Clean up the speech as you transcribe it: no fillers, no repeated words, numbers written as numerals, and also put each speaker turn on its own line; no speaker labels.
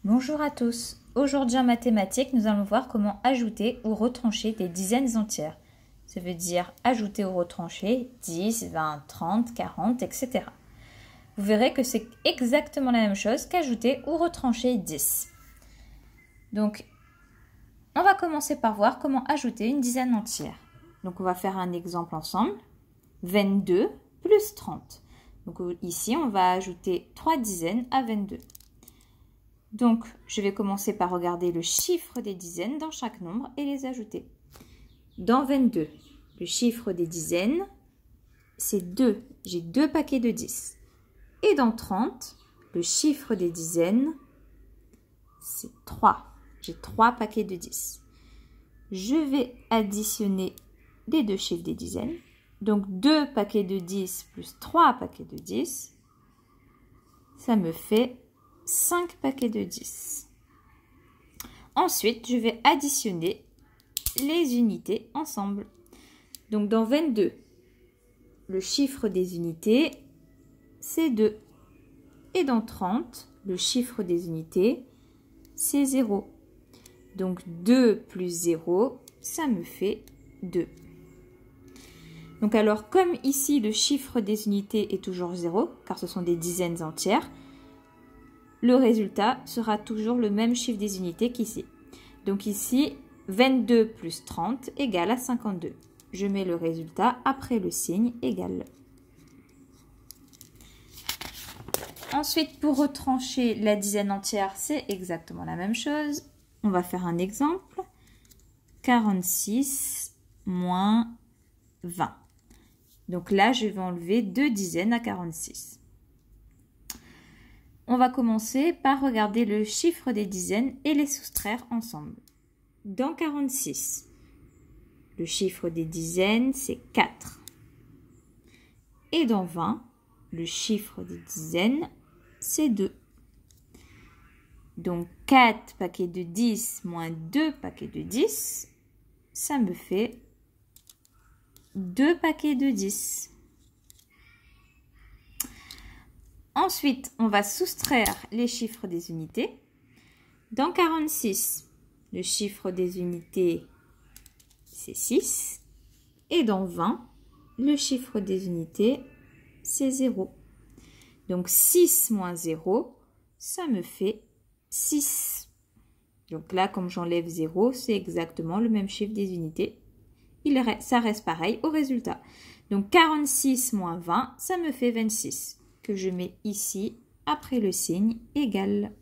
Bonjour à tous. Aujourd'hui en mathématiques, nous allons voir comment ajouter ou retrancher des dizaines entières. Ça veut dire ajouter ou retrancher 10, 20, 30, 40, etc. Vous verrez que c'est exactement la même chose qu'ajouter ou retrancher 10. Donc, on va commencer par voir comment ajouter une dizaine entière. Donc, on va faire un exemple ensemble. 22 plus 30. Donc, ici, on va ajouter 3 dizaines à 22. Donc, je vais commencer par regarder le chiffre des dizaines dans chaque nombre et les ajouter. Dans 22, le chiffre des dizaines, c'est 2. J'ai 2 paquets de 10. Et dans 30, le chiffre des dizaines, c'est 3. J'ai 3 paquets de 10. Je vais additionner les deux chiffres des dizaines. Donc, 2 paquets de 10 plus 3 paquets de 10, ça me fait 5 paquets de 10. Ensuite, je vais additionner les unités ensemble. Donc, dans 22, le chiffre des unités, c'est 2. Et dans 30, le chiffre des unités, c'est 0. Donc, 2 plus 0, ça me fait 2. Donc, alors, comme ici, le chiffre des unités est toujours 0, car ce sont des dizaines entières, le résultat sera toujours le même chiffre des unités qu'ici. Donc ici, 22 plus 30 égale à 52. Je mets le résultat après le signe égal. Ensuite, pour retrancher la dizaine entière, c'est exactement la même chose. On va faire un exemple. 46 moins 20. Donc là, je vais enlever 2 dizaines à 46. On va commencer par regarder le chiffre des dizaines et les soustraire ensemble. Dans 46, le chiffre des dizaines, c'est 4. Et dans 20, le chiffre des dizaines, c'est 2. Donc 4 paquets de 10 moins 2 paquets de 10, ça me fait 2 paquets de 10. Ensuite, on va soustraire les chiffres des unités. Dans 46, le chiffre des unités, c'est 6. Et dans 20, le chiffre des unités, c'est 0. Donc 6 moins 0, ça me fait 6. Donc là, comme j'enlève 0, c'est exactement le même chiffre des unités. Ça reste pareil au résultat. Donc 46 moins 20, ça me fait 26. Que je mets ici après le signe égal.